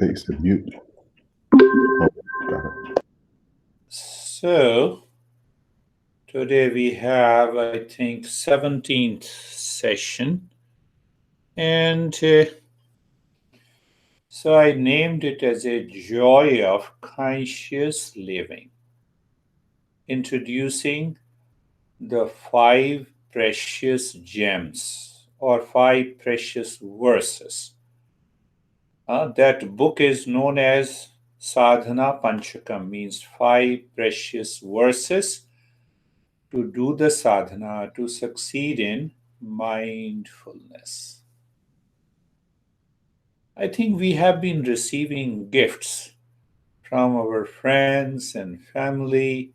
Takes the mute. Oh, got it. So today we have, I think, 17th session, and so I named it as a joy of conscious living, introducing the five precious gems or five precious verses. That book is known as Sadhana Panchakam, means five precious verses to do the sadhana, to succeed in mindfulness. I think we have been receiving gifts from our friends and family.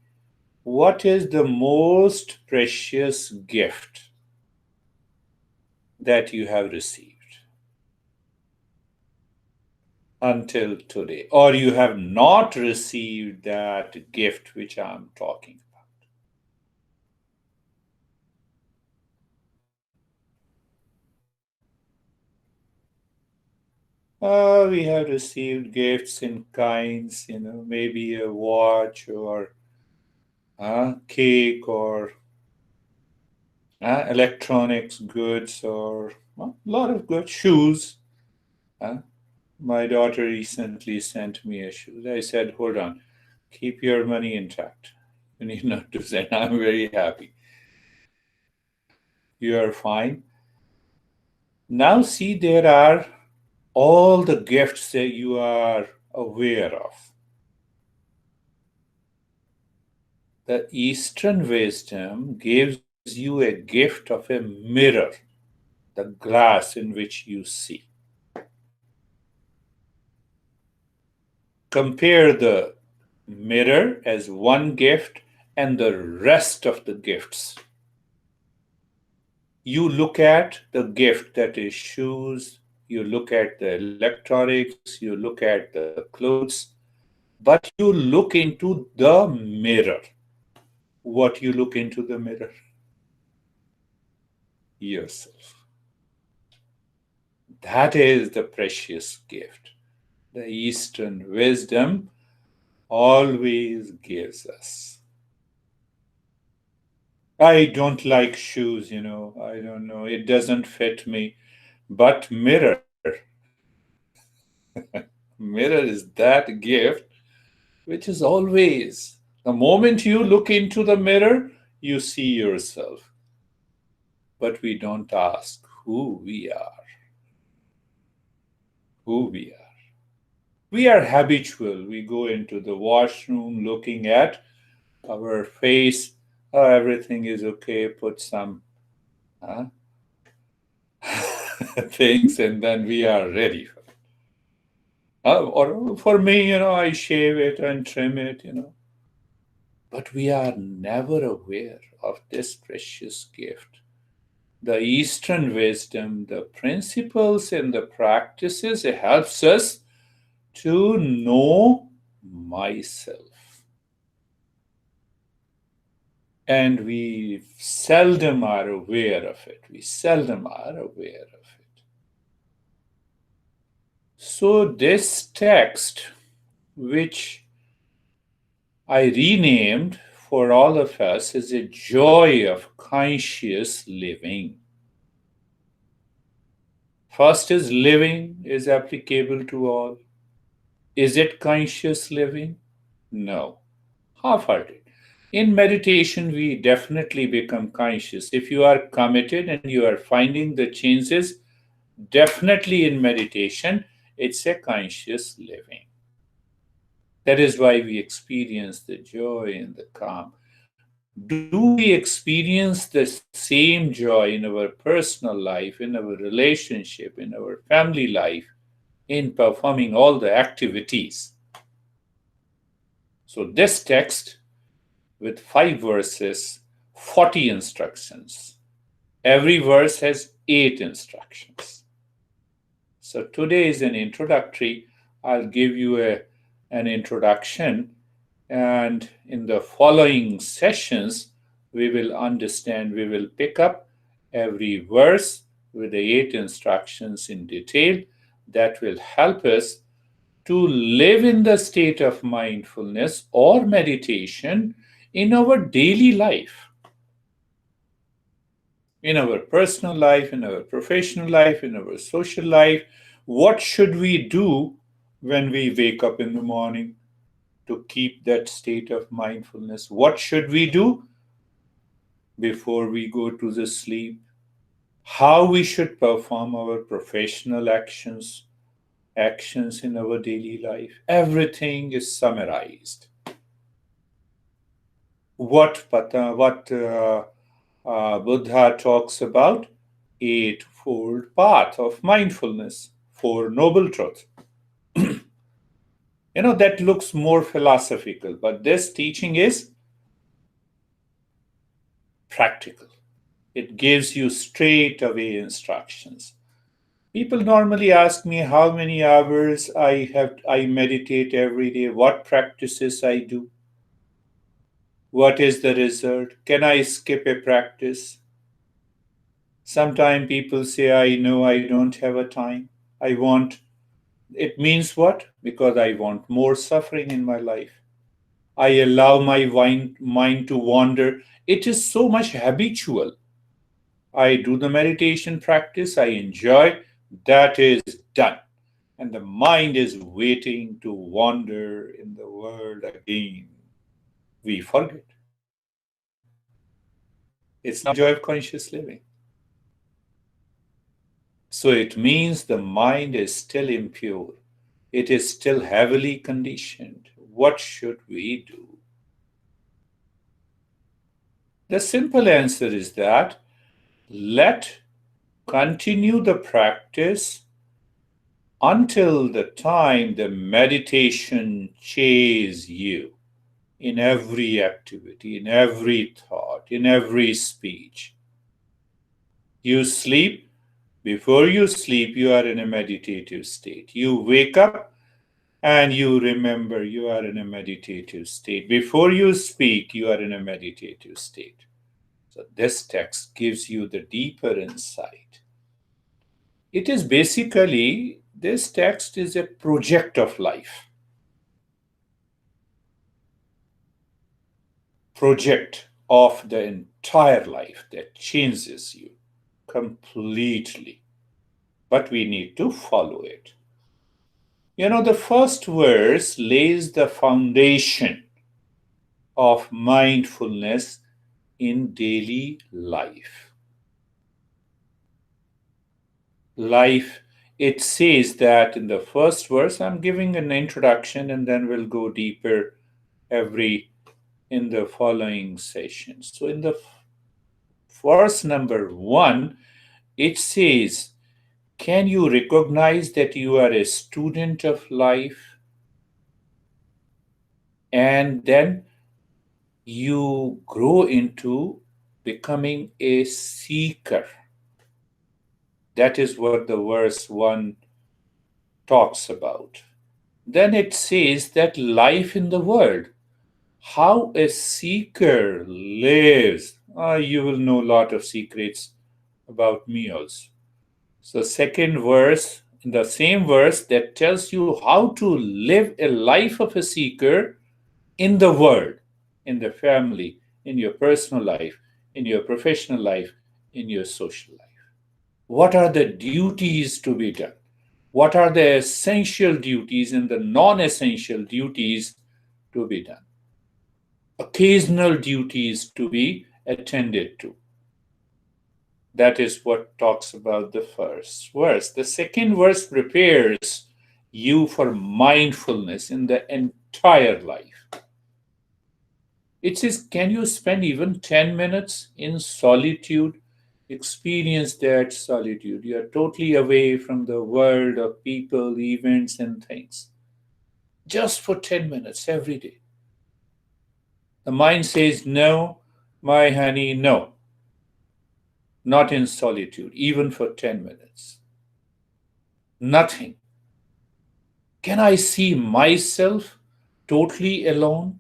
What is the most precious gift that you have received until today? Or you have not received that gift which I'm talking about? We have received gifts in kinds, maybe a watch or cake or electronics goods or a lot of good shoes. Uh, my daughter recently sent me a shoe. I said, hold on, keep your money intact. You need not to send. I'm very happy. You are fine. Now, see, there are all the gifts that you are aware of. The Eastern wisdom gives you a gift of a mirror, the glass in which you see. Compare the mirror as one gift and the rest of the gifts. You look at the gift that is shoes, you look at the electronics, you look at the clothes, but you look into the mirror. What you look into the mirror? Yourself. That is the precious gift. The Eastern wisdom always gives us. I don't like shoes, I don't know. It doesn't fit me. But mirror, mirror is that gift which is always, the moment you look into the mirror, you see yourself. But we don't ask who we are. Who we are. We are habitual. We go into the washroom looking at our face. Oh, everything is okay. Put some uh, things, and then we are ready. Or for me, I shave it and trim it. But we are never aware of this precious gift. The Eastern wisdom, the principles and the practices, it helps us to know myself. And we seldom are aware of it. We seldom are aware of it. So, this text, which I renamed for all of us, is a joy of conscious living. First is living is applicable to all. Is it conscious living? No. Half-hearted. In meditation, we definitely become conscious. If you are committed and you are finding the changes, definitely in meditation, it's a conscious living. That is why we experience the joy and the calm. Do we experience the same joy in our personal life, in our relationship, in our family life, in performing all the activities? So, this text with 5 verses, 40 instructions. Every verse has 8 instructions. So, today is an introductory. I'll give you an introduction, and in the following sessions, we will pick up every verse with the 8 instructions in detail that will help us to live in the state of mindfulness or meditation in our daily life, in our personal life, in our professional life, in our social life. What should we do when we wake up in the morning to keep that state of mindfulness? What should we do before we go to the sleep? How we should perform our professional actions in our daily life. Everything is summarized. What Buddha talks about: eightfold path of mindfulness, four noble truths. That looks more philosophical, but this teaching is practical. It gives you straight away instructions. People normally ask me how many hours I meditate every day, what practices I do, what is the result, can I skip a practice? Sometimes people say, I know I don't have a time. I want It means what? Because I want more suffering in my life. I allow my mind to wander. It is so much habitual. I do the meditation practice, I enjoy, that is done. And the mind is waiting to wander in the world again. We forget. It's not the joy of conscious living. So it means the mind is still impure. It is still heavily conditioned. What should we do? The simple answer is that let continue the practice until the time the meditation chases you in every activity, in every thought, in every speech. You sleep. Before you sleep, you are in a meditative state. You wake up and you remember you are in a meditative state. Before you speak, you are in a meditative state. So, this text gives you the deeper insight. It is basically, this text is a project of life, project of the entire life that changes you completely. But we need to follow it. The first verse lays the foundation of mindfulness in daily life. Life, it says that in the first verse, I'm giving an introduction and then we'll go deeper every in the following sessions. So in the verse number 1, it says, can you recognize that you are a student of life? And then you grow into becoming a seeker. That is what the verse 1 talks about. Then it says that life in the world, how a seeker lives. You will know a lot of secrets about me also. So, second verse, in the same verse, that tells you how to live a life of a seeker in the world, in the family, in your personal life, in your professional life, in your social life. What are the duties to be done? What are the essential duties and the non essential duties to be done? Occasional duties to be attended to. That is what talks about the first verse. The second verse prepares you for mindfulness in the entire life. It says, can you spend even 10 minutes in solitude? Experience that solitude. You are totally away from the world of people, events, and things. Just for 10 minutes every day. The mind says, no, my honey, no. Not in solitude, even for 10 minutes. Nothing. Can I see myself totally alone?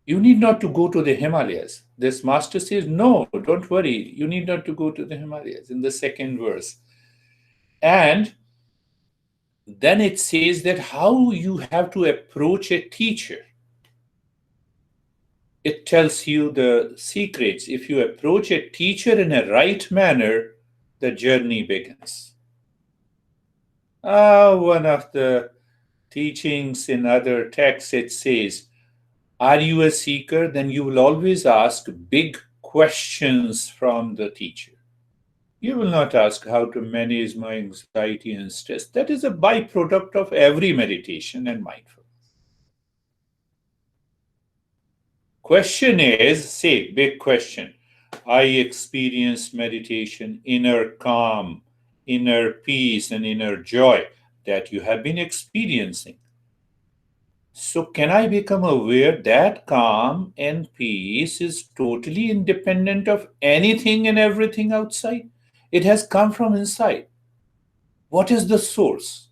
You need not to go to the Himalayas. This master says, no, don't worry. You need not to go to the Himalayas in the second verse. And Then it says that how you have to approach a teacher. It tells you the secrets. If you approach a teacher in a right manner, the journey begins. One of the teachings in other texts, it says, are you a seeker? Then you will always ask big questions from the teacher. You will not ask how to manage my anxiety and stress. That is a byproduct of every meditation and mindfulness. Question is, say, big question. I experienced meditation, inner calm, inner peace, and inner joy that you have been experiencing. So, can I become aware that calm and peace is totally independent of anything and everything outside? It has come from inside. What is the source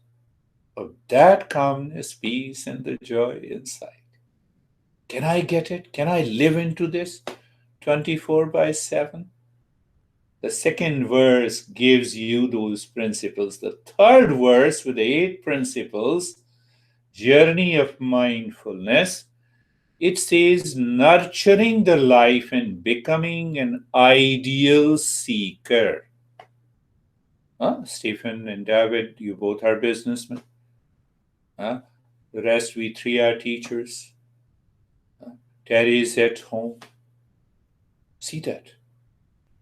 of that calmness, peace, and the joy inside? Can I get it? Can I live into this 24 by 7? The second verse gives you those principles. The third verse, with the 8 principles, journey of mindfulness, it says nurturing the life and becoming an ideal seeker. Stephen and David, you both are businessmen. The rest, we three are teachers. Terry is at home. See that?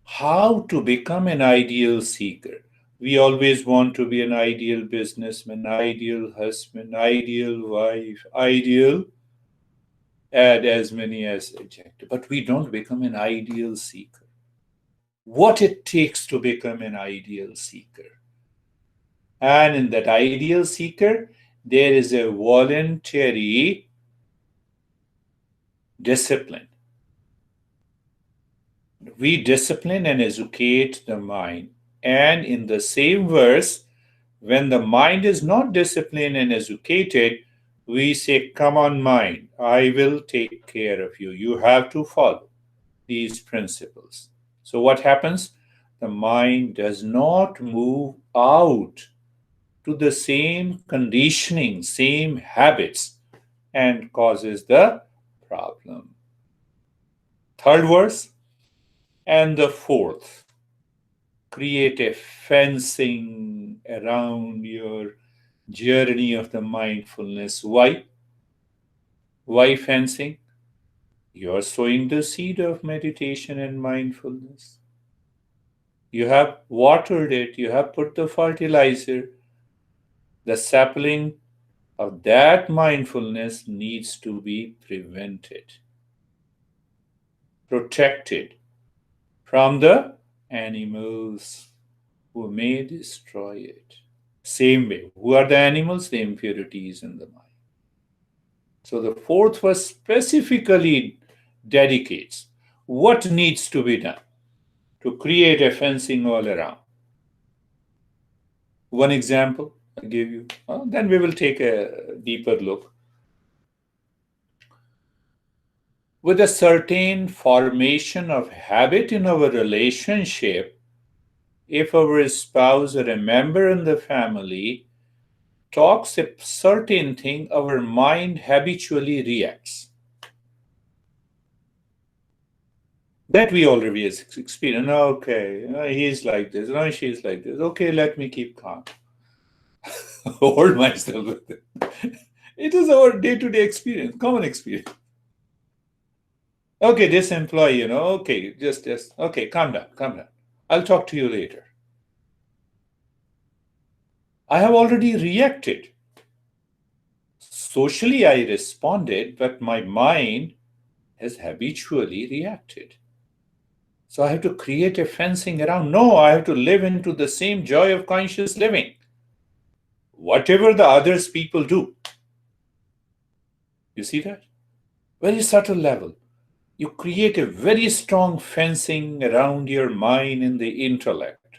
How to become an ideal seeker. We always want to be an ideal businessman, ideal husband, ideal wife, ideal, add as many as adjective. But we don't become an ideal seeker. What it takes to become an ideal seeker. And in that ideal seeker, there is a voluntary discipline. We discipline and educate the mind. And in the same verse, when the mind is not disciplined and educated, we say, come on, mind, I will take care of you. You have to follow these principles. So, what happens? The mind does not move out to the same conditioning, same habits, and causes the problem. Third verse, and the fourth, create a fencing around your journey of the mindfulness. Why? Why fencing? You're sowing the seed of meditation and mindfulness. You have watered it, you have put the fertilizer. The sapling of that mindfulness needs to be prevented, protected from the animals who may destroy it. Same way, who are the animals? The impurities in the mind. So the fourth verse specifically dedicates what needs to be done to create a fencing all around. One example I give you, then we will take a deeper look. With a certain formation of habit in our relationship, if our spouse or a member in the family talks a certain thing, our mind habitually reacts. That we already experience. Okay, he's like this. No, she's like this. Okay, let me keep calm. Hold myself with it. It is our day-to-day experience, common experience. Okay, this employee, okay, just, okay, calm down, calm down. I'll talk to you later. I have already reacted. Socially, I responded, but my mind has habitually reacted. So I have to create a fencing around. No, I have to live into the same joy of conscious living. Whatever the others people do. You see that? Very subtle level. You create a very strong fencing around your mind and the intellect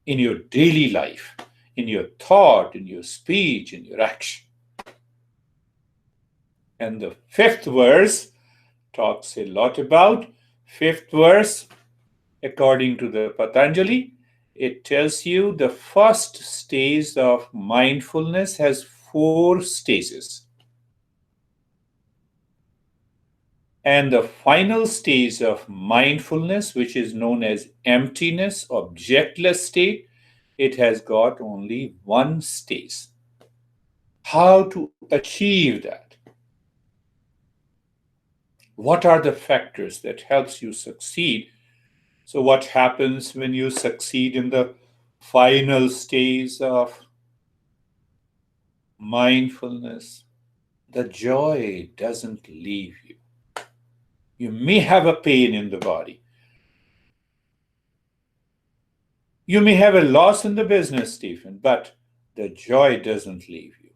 in your daily life, in your thought, in your speech, in your action. And the fifth verse talks a lot about. Fifth verse, according to the Patanjali, It tells you the first stage of mindfulness has four stages. And the final stage of mindfulness, which is known as emptiness, objectless state, it has got only one stage. How to achieve that? What are the factors that helps you succeed? So what happens when you succeed in the final stage of mindfulness? The joy doesn't leave you. You may have a pain in the body. You may have a loss in the business, Stephen, but the joy doesn't leave you.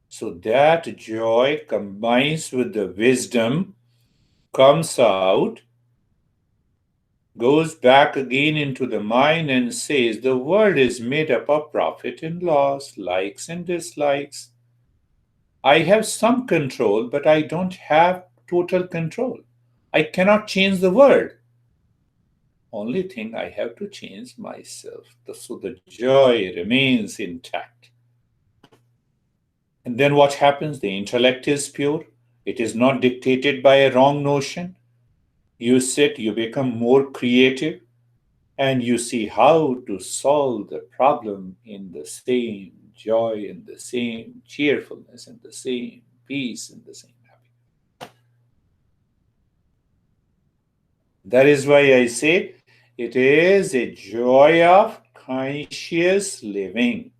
So that joy combines with the wisdom, comes out, goes back again into the mind and says the world is made up of profit and loss, likes and dislikes. I have some control, but I don't have total control. I cannot change the world. Only thing I have to change myself. So the joy remains intact. And then what happens? The intellect is pure. It is not dictated by a wrong notion. You sit, you become more creative, and you see how to solve the problem in the same joy, in the same cheerfulness, in the same peace, in the same happiness. That is why I say it is a joy of conscious living.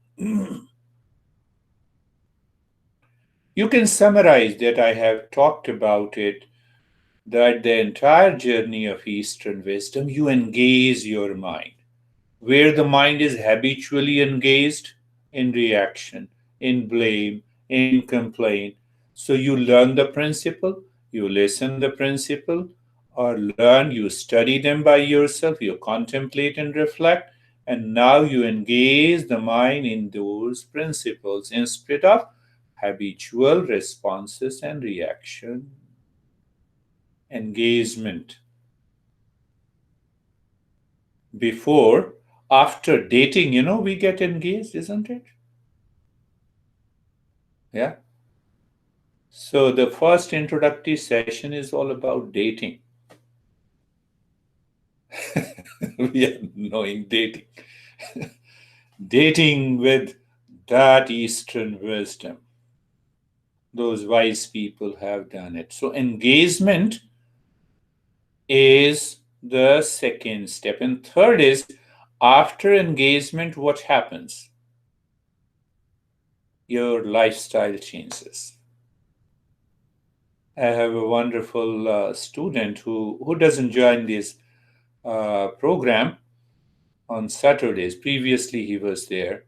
You can summarize that I have talked about it, that the entire journey of Eastern wisdom, you engage your mind. Where the mind is habitually engaged in reaction, in blame, in complaint. So you learn the principle, you listen the principle, or learn, you study them by yourself, you contemplate and reflect, and now you engage the mind in those principles instead of habitual responses and reaction. Engagement. Before, after dating, we get engaged, isn't it? Yeah. So the first introductory session is all about dating. We are knowing dating. Dating with that Eastern wisdom. Those wise people have done it. So engagement is the second step. And third is after engagement, what happens? Your lifestyle changes. I have a wonderful student who doesn't join this program on Saturdays. Previously, he was there.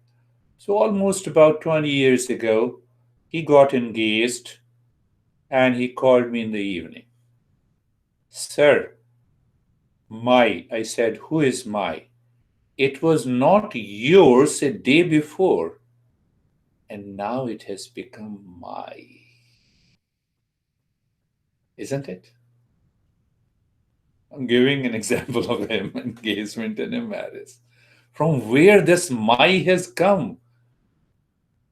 So, almost about 20 years ago, he got engaged and he called me in the evening. Sir, I said, who is my? It was not yours a day before, and now it has become my. Isn't it? I'm giving an example of him engagement and a marriage. From where this my has come.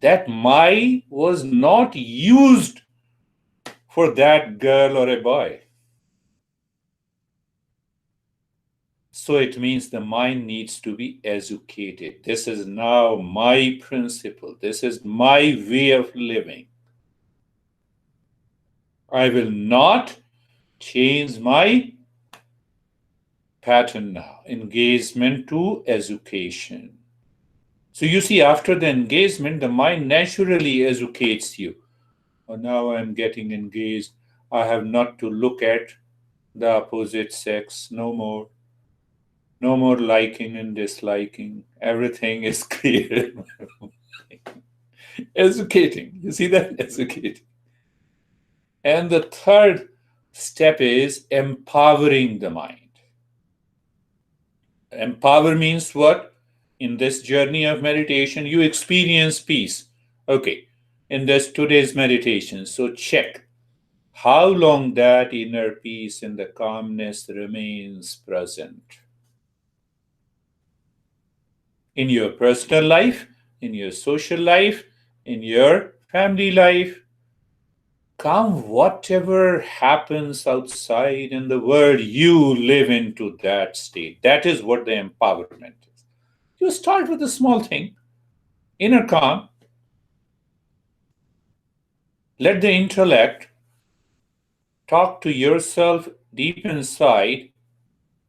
That my was not used for that girl or a boy. So it means the mind needs to be educated. This is now my principle. This is my way of living. I will not change my pattern now. Engagement to education. So you see, after the engagement, the mind naturally educates you. Oh, now I'm getting engaged. I have not to look at the opposite sex no more. No more liking and disliking. Everything is clear. Educating. You see that? Educating. And the third step is empowering the mind. Empower means what? In this journey of meditation, you experience peace. Okay, in this today's meditation, so check how long that inner peace and the calmness remains present. in your personal life, in your social life, in your family life. Come whatever happens outside in the world, you live into that state. That is what the empowerment is. You start with a small thing, inner calm. Let the intellect talk to yourself deep inside.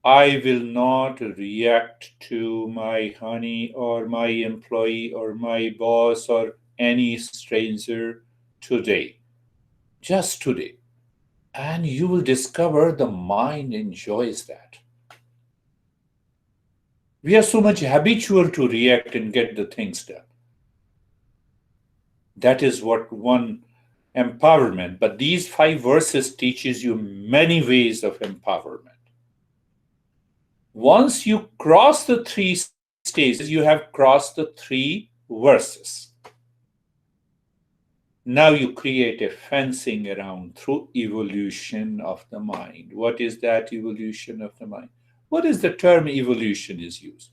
I will not react to my honey or my employee or my boss or any stranger today. Just today. And you will discover the mind enjoys that. We are so much habitual to react and get the things done. That is what one empowerment. But these 5 verses teaches you many ways of empowerment. Once you cross the 3 stages, you have crossed the 3 verses. Now you create a fencing around through evolution of the mind. What is that evolution of the mind? What is the term evolution is used?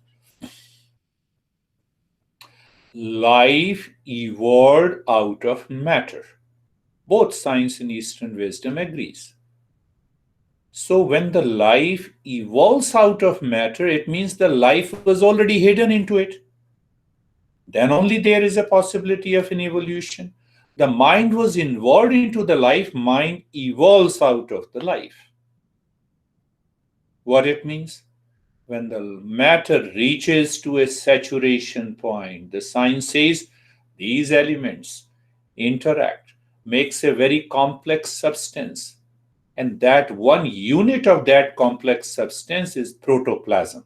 Life evolved out of matter. Both science and Eastern wisdom agrees. So when the life evolves out of matter, it means the life was already hidden into it. Then only there is a possibility of an evolution. The mind was involved into the life, mind evolves out of the life. What it means? When the matter reaches to a saturation point, the science says these elements interact, makes a very complex substance. And that one unit of that complex substance is protoplasm.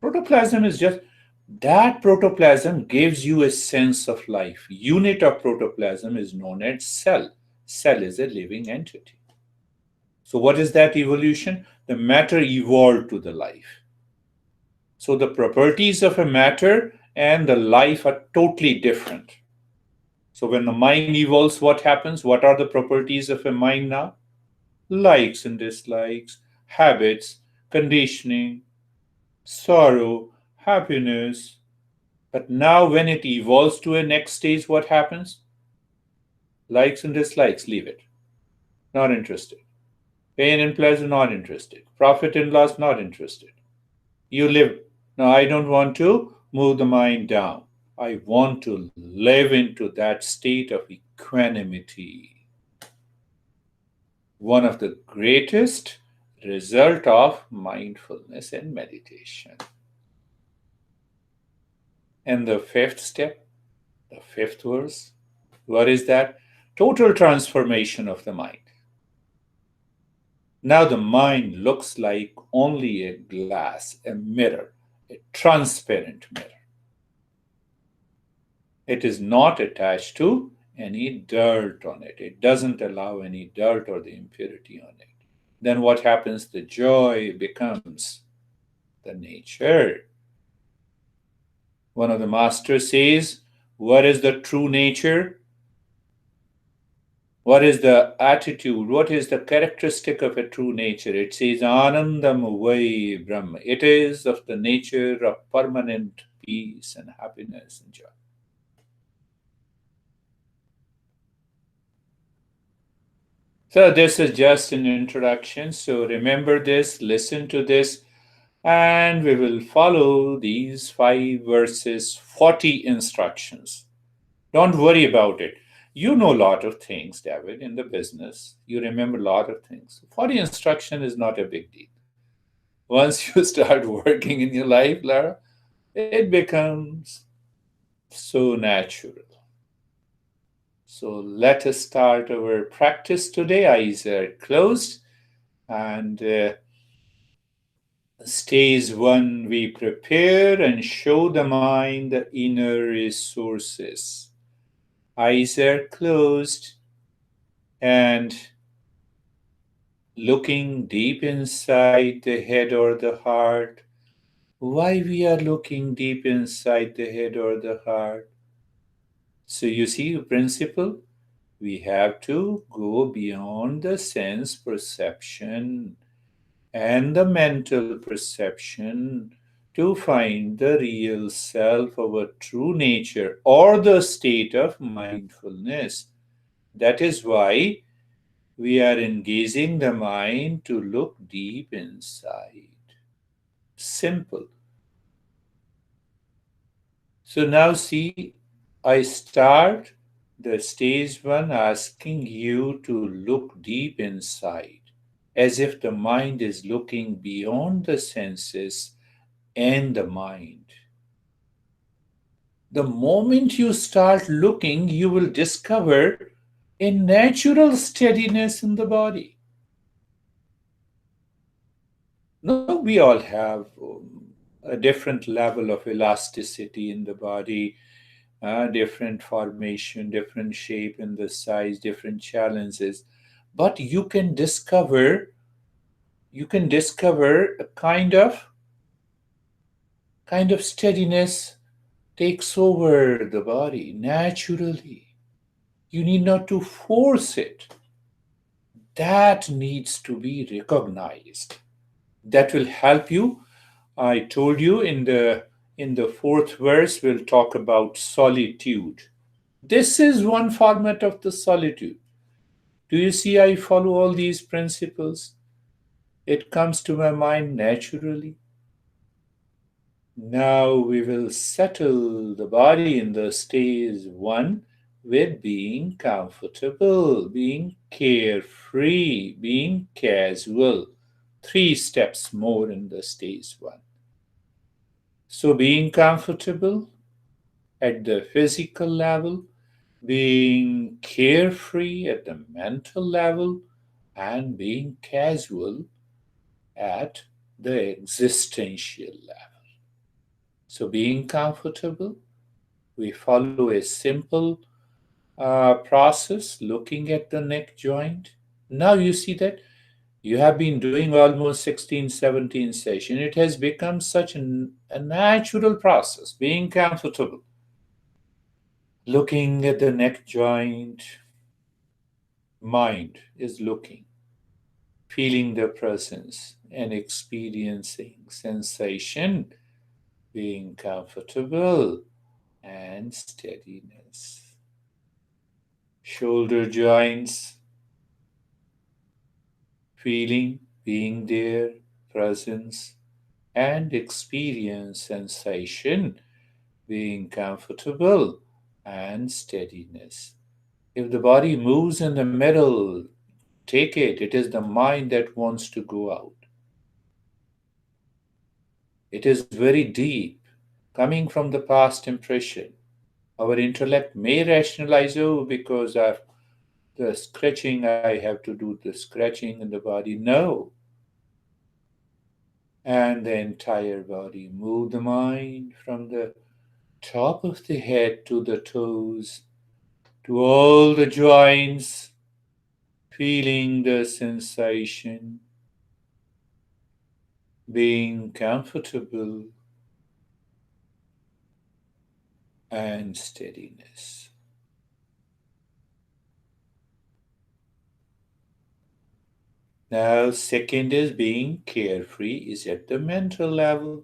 Protoplasm is just that protoplasm gives you a sense of life. Unit of protoplasm is known as cell. Cell is a living entity. So, what is that evolution? The matter evolved to the life. So, the properties of a matter and the life are totally different. So, when the mind evolves, what happens? What are the properties of a mind now? Likes and dislikes, habits, conditioning, sorrow, happiness. But now, when it evolves to a next stage, what happens? Likes and dislikes, leave it. Not interested. Pain and pleasure, not interested. Profit and loss, not interested. You live. Now, I don't want to move the mind down. I want to live into that state of equanimity. One of the greatest result of mindfulness and meditation. And the fifth step, the fifth verse, what is that? Total transformation of the mind. Now the mind looks like only a glass, a mirror, a transparent mirror. It is not attached to any dirt on it. It doesn't allow any dirt or the impurity on it. Then what happens? The joy becomes the nature. One of the masters says, what is the true nature? What is the attitude? What is the characteristic of a true nature? It says, Anandam Vai Brahma. It is of the nature of permanent peace and happiness and joy. So, this is just an introduction. So, remember this, listen to this, and we will follow these 5 verses, 40 instructions. Don't worry about it. You know a lot of things, David, in the business. You remember a lot of things. 40 instruction is not a big deal. Once you start working in your life, Lara, it becomes so natural. So let us start our practice today. Eyes are closed. And stage 1, we prepare and show the mind the inner resources. Eyes are closed and looking deep inside the head or the heart. Why we are looking deep inside the head or the heart? So you see the principle? We have to go beyond the sense perception and the mental perception to find the real self, our true nature, or the state of mindfulness. That is why we are engaging the mind to look deep inside. Simple. So now see, I start the stage one asking you to look deep inside, as if the mind is looking beyond the senses and the mind. The moment you start looking, you will discover a natural steadiness in the body. No, we all have a different level of elasticity in the body, different formation, different shape in the size, different challenges. But you can discover a kind of steadiness takes over the body naturally. You need not to force it. That needs to be recognized. That will help you. I told you in the fourth verse we'll talk about solitude. This is one format of the solitude. Do you see I follow all these principles? It comes to my mind naturally. Now we will settle the body in the stage one with being comfortable, being carefree, being casual. Three steps more in the stage one. So, being comfortable at the physical level, being carefree at the mental level, and being casual at the existential level. So, being comfortable, we follow a simple process looking at the neck joint. Now you see that you have been doing almost 16, 17 sessions. It has become such a natural process, being comfortable, looking at the neck joint. Mind is looking, feeling the presence, and experiencing sensation, being comfortable, and steadiness. Shoulder joints, feeling, being there, presence, and experience sensation, being comfortable, and steadiness. If the body moves in the middle, take it, it is the mind that wants to go out. It is very deep, coming from the past impression. Our intellect may rationalize, oh, because of the scratching, I have to do the scratching in the body. No. And the entire body. Move the mind from the top of the head to the toes, to all the joints, feeling the sensation, being comfortable, and steadiness. Now, second is being carefree, is at the mental level.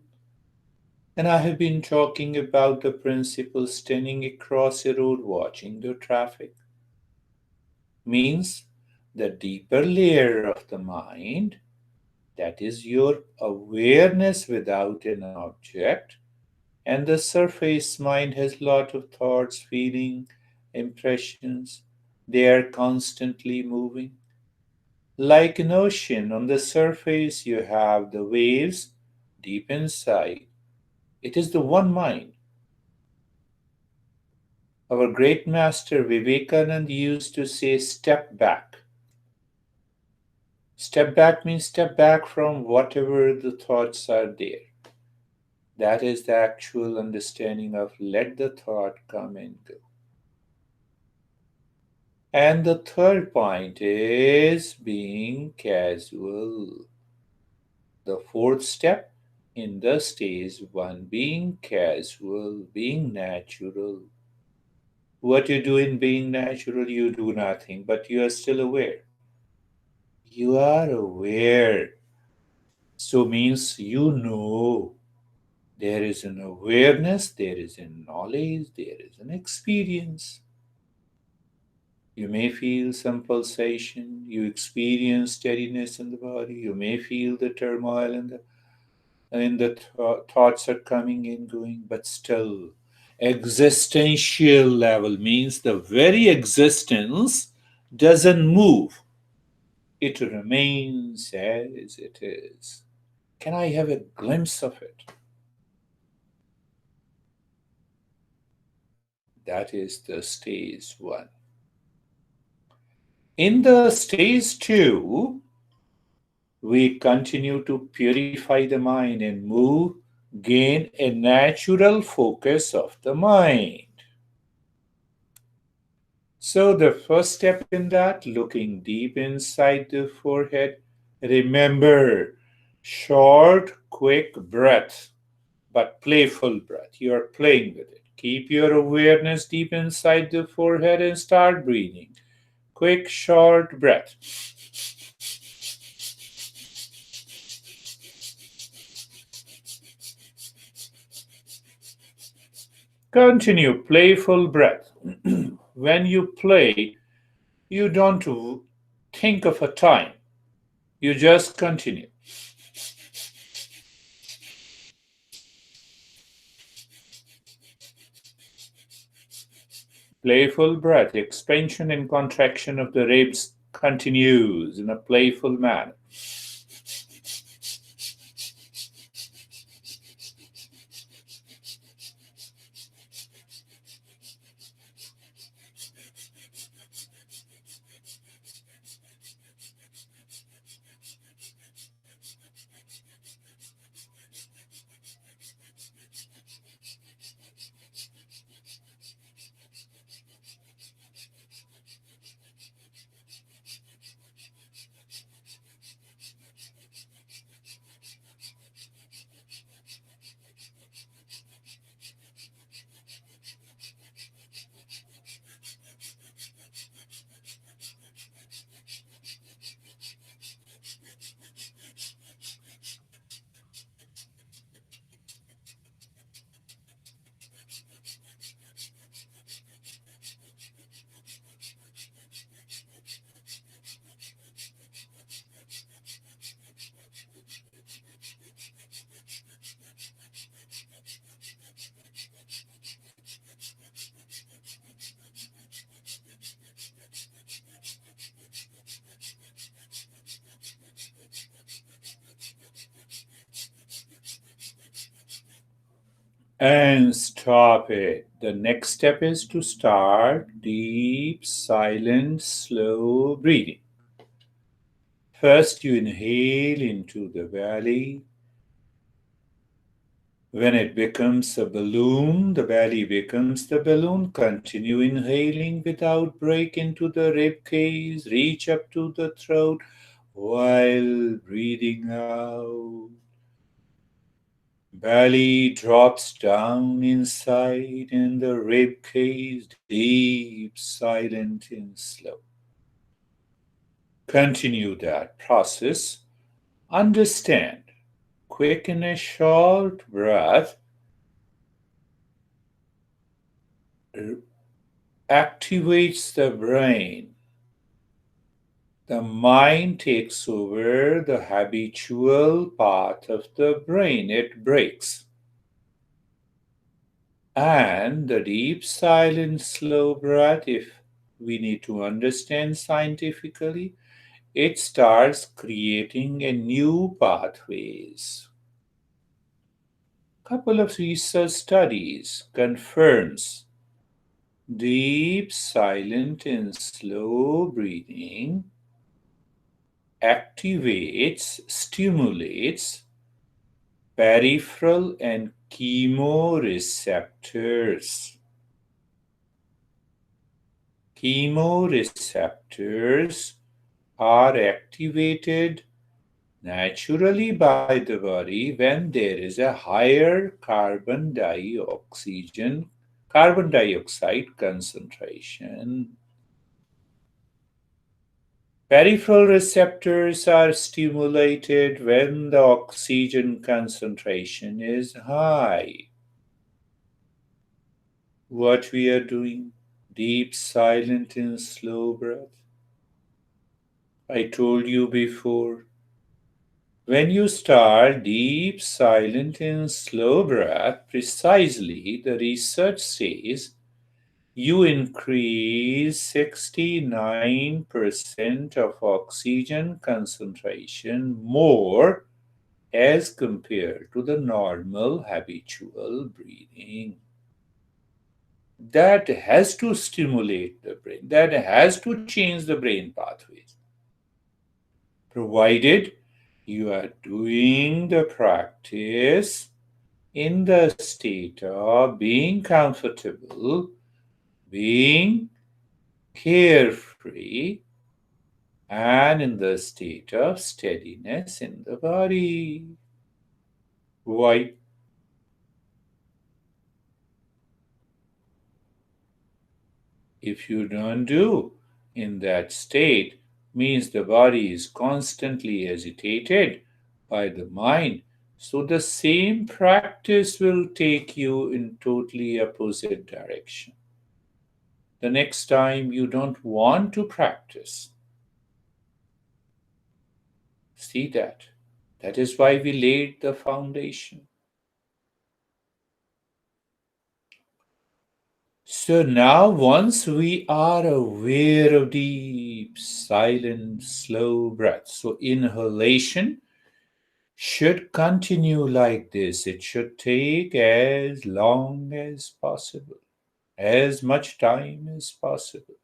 And I have been talking about the principle standing across a road watching the traffic. Means the deeper layer of the mind, that is your awareness without an object, and the surface mind has lot of thoughts, feeling, impressions. They are constantly moving. Like an ocean, on the surface you have the waves, deep inside. It is the one mind. Our great master Vivekananda used to say, step back. Step back means step back from whatever the thoughts are there. That is the actual understanding of let the thought come and go. And the third point is being casual. The fourth step in the stage one, being casual, being natural. What you do in being natural, you do nothing, but you are still aware. You are aware. So means you know. There is an awareness, there is a knowledge, there is an experience. You may feel some pulsation, you experience steadiness in the body, you may feel the turmoil in the thoughts are coming and going, but still, existential level means the very existence doesn't move, it remains as it is. Can I have a glimpse of it? That is the stage one. In the stage two, we continue to purify the mind and move, gain a natural focus of the mind. So, the first step in that, looking deep inside the forehead, remember short, quick breath, but playful breath. You are playing with it. Keep your awareness deep inside the forehead and start breathing. Quick, short breath. Continue playful breath. When you play, you don't think of a time, you just continue. Playful breath, expansion and contraction of the ribs continues in a playful manner. And stop it. The next step is to start deep, silent, slow breathing. First, you inhale into the belly. When it becomes a balloon, the belly becomes the balloon. Continue inhaling without break into the rib cage. Reach up to the throat while breathing out. Belly drops down inside and the rib cage deep, silent, and slow. Continue that process. Understand. Quick and a short breath activates the brain. The mind takes over the habitual part of the brain. It breaks. And the deep, silent, slow breath, if we need to understand scientifically, it starts creating a new pathways. Couple of research studies confirms deep, silent, and slow breathing activates, stimulates peripheral and chemoreceptors. Chemoreceptors are activated naturally by the body when there is a higher carbon dioxide concentration. Peripheral receptors are stimulated when the oxygen concentration is high. What we are doing? Deep, silent, and slow breath. I told you before, when you start deep, silent, and slow breath, precisely the research says you increase 69% of oxygen concentration more as compared to the normal habitual breathing. That has to stimulate the brain, that has to change the brain pathways, provided you are doing the practice in the state of being comfortable, being carefree, and in the state of steadiness in the body. Why? If you don't do in that state, means the body is constantly agitated by the mind. So the same practice will take you in totally opposite direction. The next time you don't want to practice, see that. That is why we laid the foundation. So now, once we are aware of deep, silent, slow breath, so inhalation should continue like this. It should take as long as possible, as much time as possible.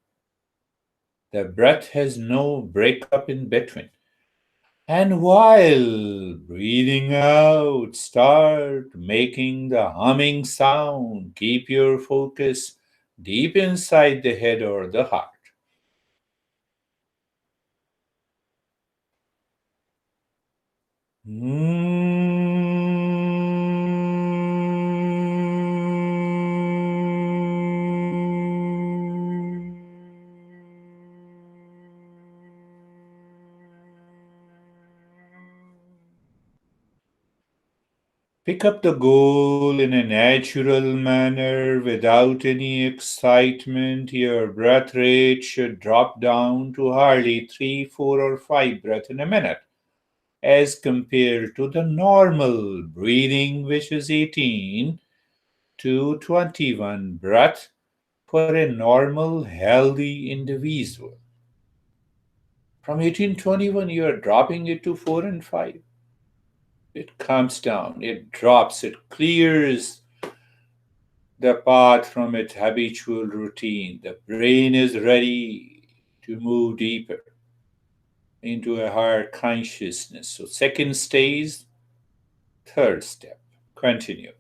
The breath has no breakup in between. And while breathing out, start making the humming sound. Keep your focus deep inside the head or the heart. Pick up the goal in a natural manner without any excitement. Your breath rate should drop down to hardly 3, 4, or 5 breaths in a minute, as compared to the normal breathing, which is 18 to 21 breaths for a normal, healthy individual. From 18 to 21, you are dropping it to 4 and 5. It comes down, it drops, it clears the path from its habitual routine. The brain is ready to move deeper into a higher consciousness. So, second stage, third step. Continue.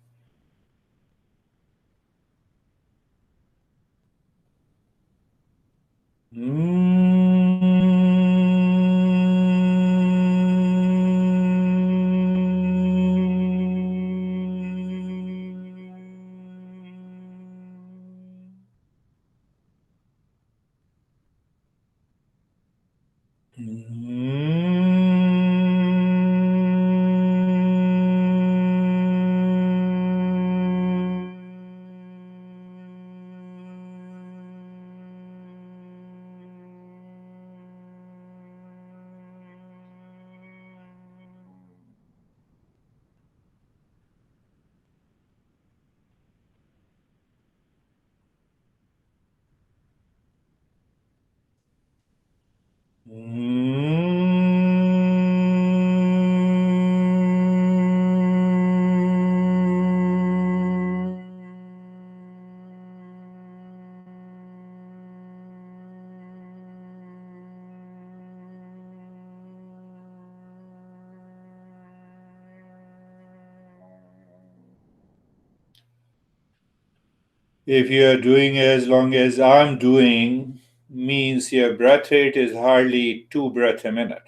If you are doing as long as I'm doing, means your breath rate is hardly 2 breaths a minute.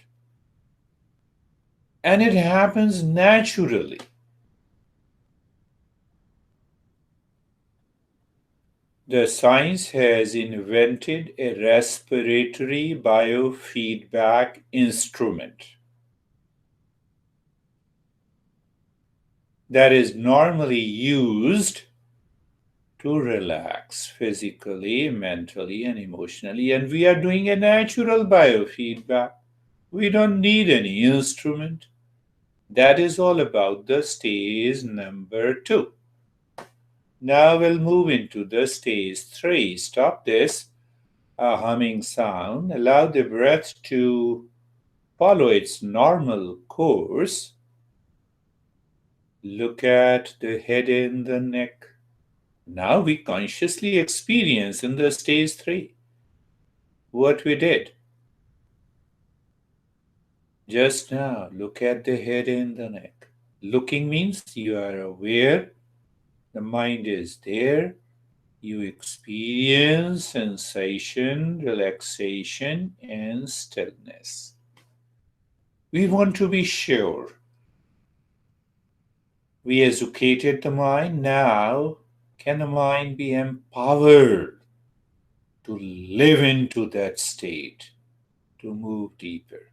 And it happens naturally. The science has invented a respiratory biofeedback instrument that is normally used to relax physically, mentally, and emotionally. And we are doing a natural biofeedback. We don't need any instrument. That is all about the stage number 2. Now we'll move into the stage 3. Stop this. A humming sound. Allow the breath to follow its normal course. Look at the head and the neck. Now we consciously experience in the stage 3 what we did. Just now, look at the head and the neck. Looking means you are aware, the mind is there, you experience sensation, relaxation, and stillness. We want to be sure. We educated the mind. Now, can the mind be empowered to live into that state, to move deeper?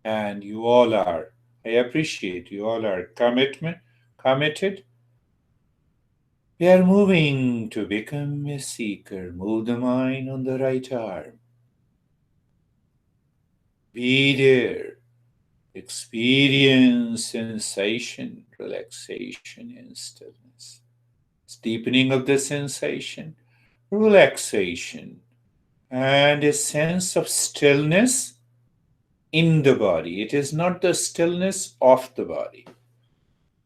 And you all are. I appreciate you all are committed. We are moving to become a seeker. Move the mind on the right arm. Be there. Experience sensation, relaxation, and stillness. It's deepening of the sensation, relaxation, and a sense of stillness in the body. It is not the stillness of the body.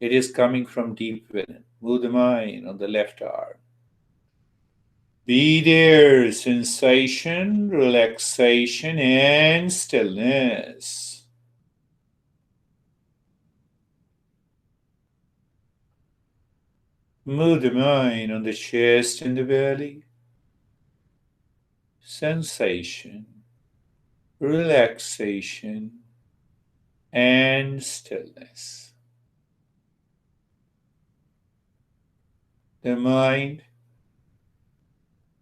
It is coming from deep within. Move the mind on the left arm. Be there, sensation, relaxation, and stillness. Move the mind on the chest and the belly. Sensation, relaxation, and stillness. The mind,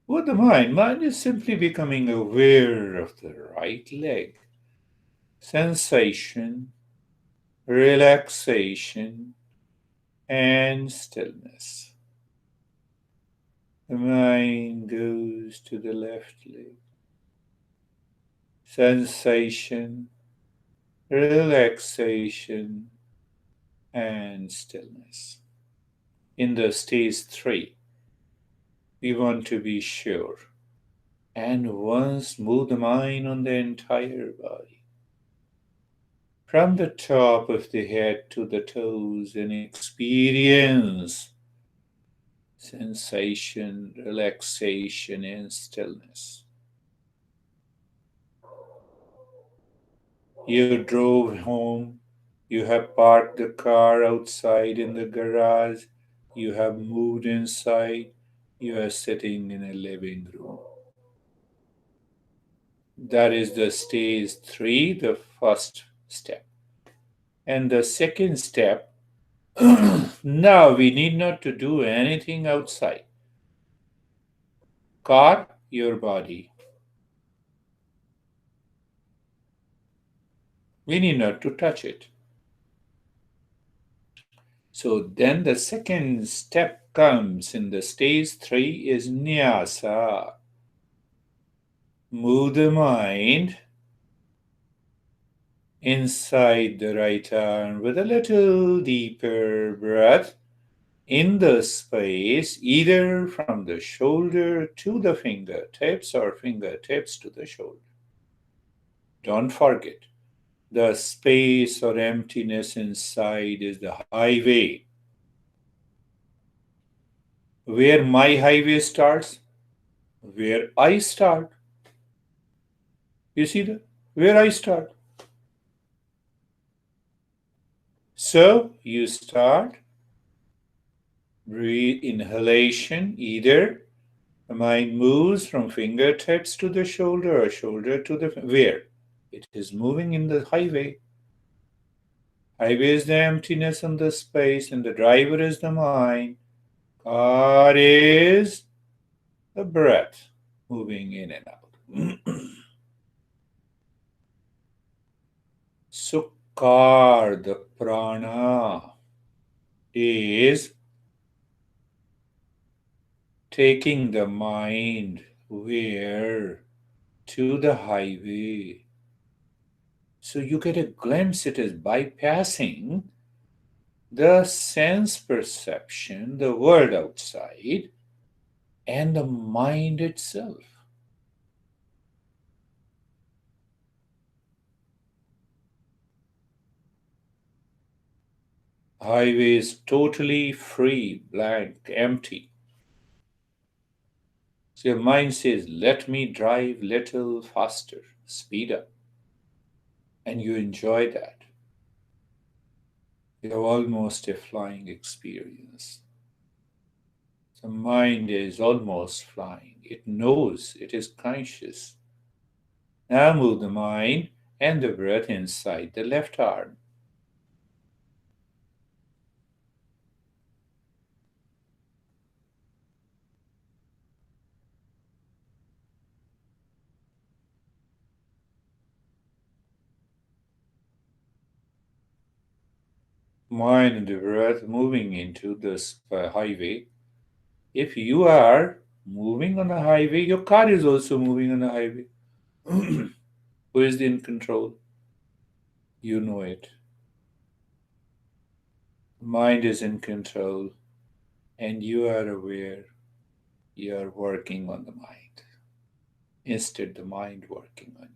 what the mind? Mind is simply becoming aware of the right leg. Sensation, relaxation, and stillness. The mind goes to the left leg. Sensation, relaxation, and stillness. In the stage 3, we want to be sure. And once move the mind on the entire body. From the top of the head to the toes and experience sensation, relaxation, and stillness. You drove home, you have parked the car outside in the garage, you have moved inside, you are sitting in a living room. That is the stage 3, the first step. And the second step, now we need not to do anything outside. Car, your body. We need not to touch it. So then the second step comes in the stage 3 is nyasa. Move the mind inside the right arm with a little deeper breath in the space, either from the shoulder to the fingertips or fingertips to the shoulder. Don't forget, the space or emptiness inside is the highway. Where my highway starts, where I start. You see that? Where I start. So you start, breathe, inhalation, either the mind moves from fingertips to the shoulder or shoulder to the where? It is moving in the highway. Highway is the emptiness and the space, and the driver is the mind. Car is the breath moving in and out. Sukar, the prana, is taking the mind where to the highway. So you get a glimpse, it is bypassing the sense perception, the world outside, and the mind itself. Highway is totally free, blank, empty. So your mind says, let me drive little faster, speed up. And you enjoy that. You have almost a flying experience. The mind is almost flying. It knows, it is conscious. Now move the mind and the breath inside the left arm. Mind and the breath moving into this highway. If you are moving on a highway, your car is also moving on a highway. Who is in control? You know it. Mind is in control, and you are aware you are working on the mind. Instead, the mind working on you.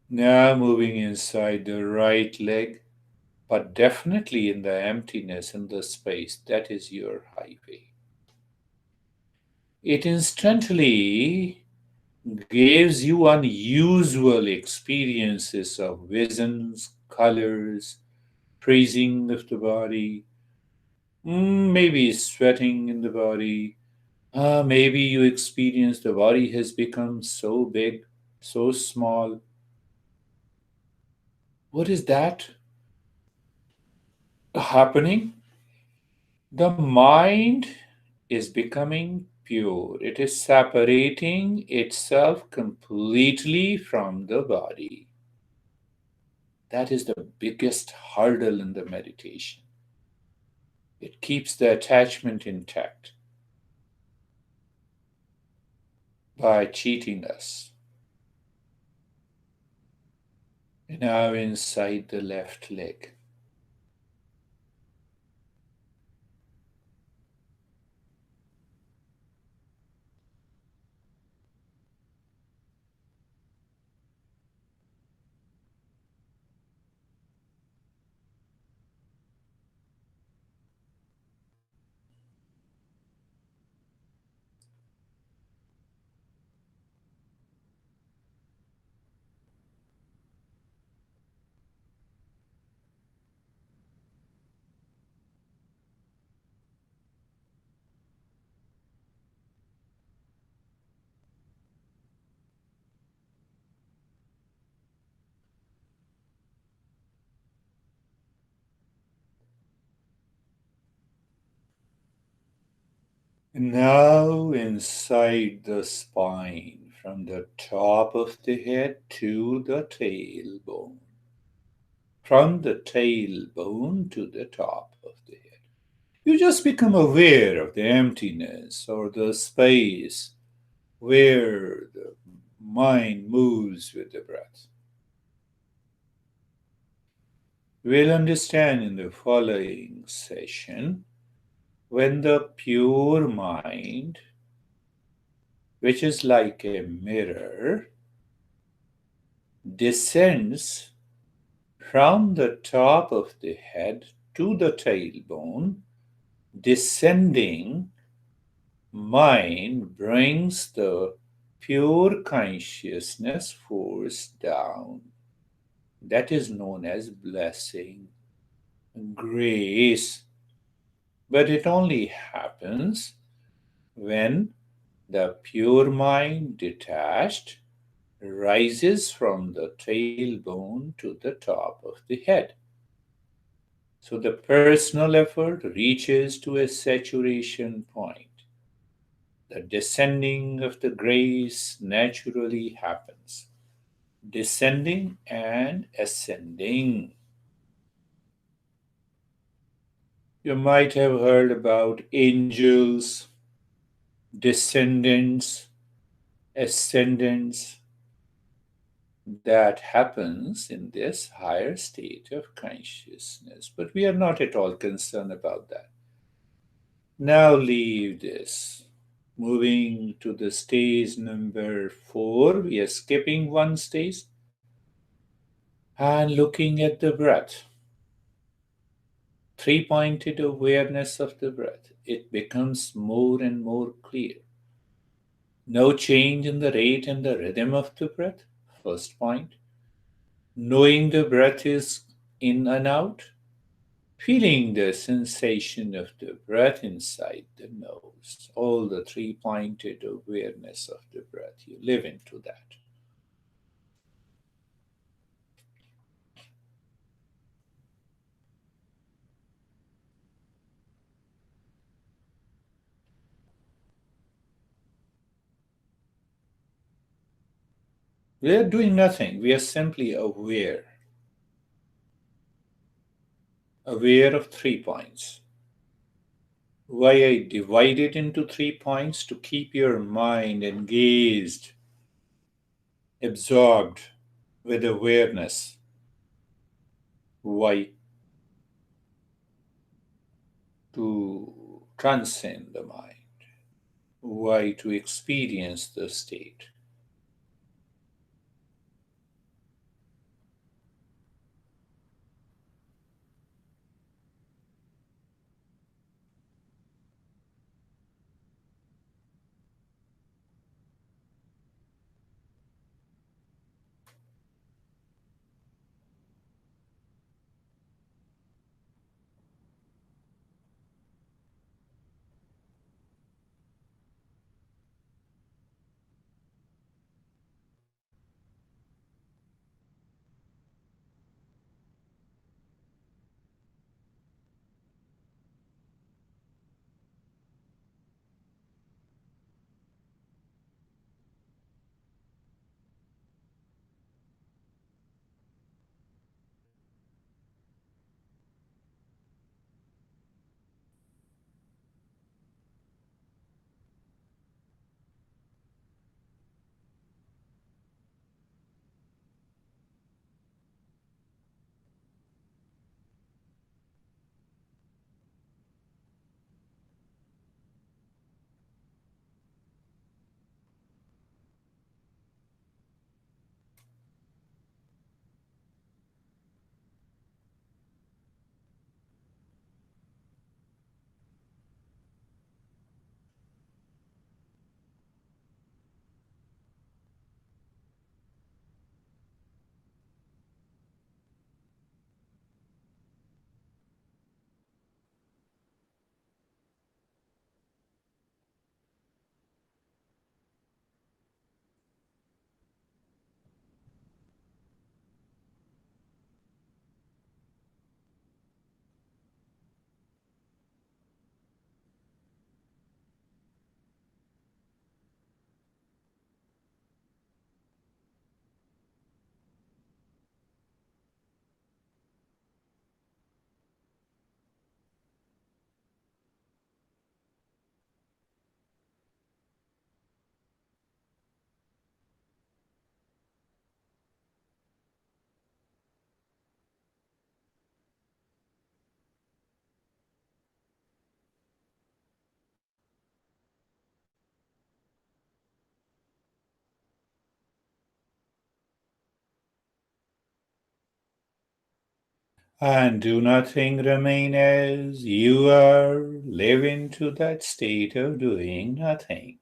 Now moving inside the right leg, but definitely in the emptiness, in the space, that is your highway. It instantly gives you unusual experiences of visions, colors, freezing of the body, maybe sweating in the body. Maybe you experience the body has become so big, so small. What is that happening? The mind is becoming pure. It is separating itself completely from the body. That is the biggest hurdle in the meditation. It keeps the attachment intact by cheating us. Now inside the left leg. Now inside the spine, from the top of the head to the tailbone. From the tailbone to the top of the head. You just become aware of the emptiness or the space where the mind moves with the breath. We'll understand in the following session when the pure mind, which is like a mirror, descends from the top of the head to the tailbone, descending mind brings the pure consciousness force down. That is known as blessing, grace. But it only happens when the pure mind detached rises from the tailbone to the top of the head. So the personal effort reaches to a saturation point. The descending of the grace naturally happens. Descending and ascending. You might have heard about angels, descendants, ascendants. That happens in this higher state of consciousness. But we are not at all concerned about that. Now leave this. Moving to the stage number 4, we are skipping one stage and looking at the breath. Three-pointed awareness of the breath. It becomes more and more clear. No change in the rate and the rhythm of the breath. First point. Knowing the breath is in and out. Feeling the sensation of the breath inside the nose. All the three-pointed awareness of the breath. You live into that. We are doing nothing. We are simply aware. Aware of 3 points. Why I divide it into 3 points? To keep your mind engaged, absorbed with awareness. Why? To transcend the mind. Why? To experience the state. And do nothing, remain as you are. Live into that state of doing nothing.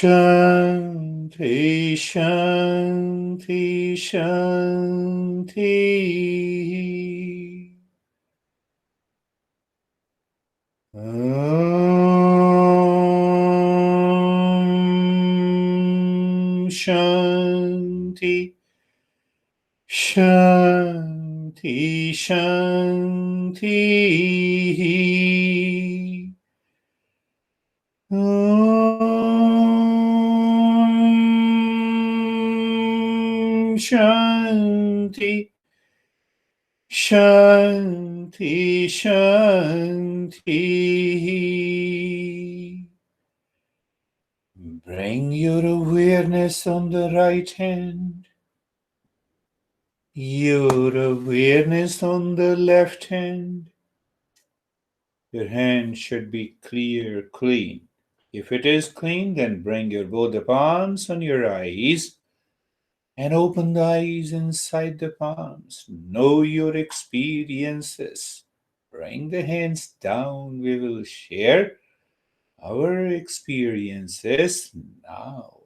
Shanti, Shanti, Shanti. Shanti, Shanti, Shanti. Shanti, Shanti, Shanti. Bring your awareness on the right hand, your awareness on the left hand. Your hand should be clear, clean. If it is clean, then bring your both the palms on your eyes and open the eyes inside the palms. Know your experiences. Bring the hands down. We will share our experiences now.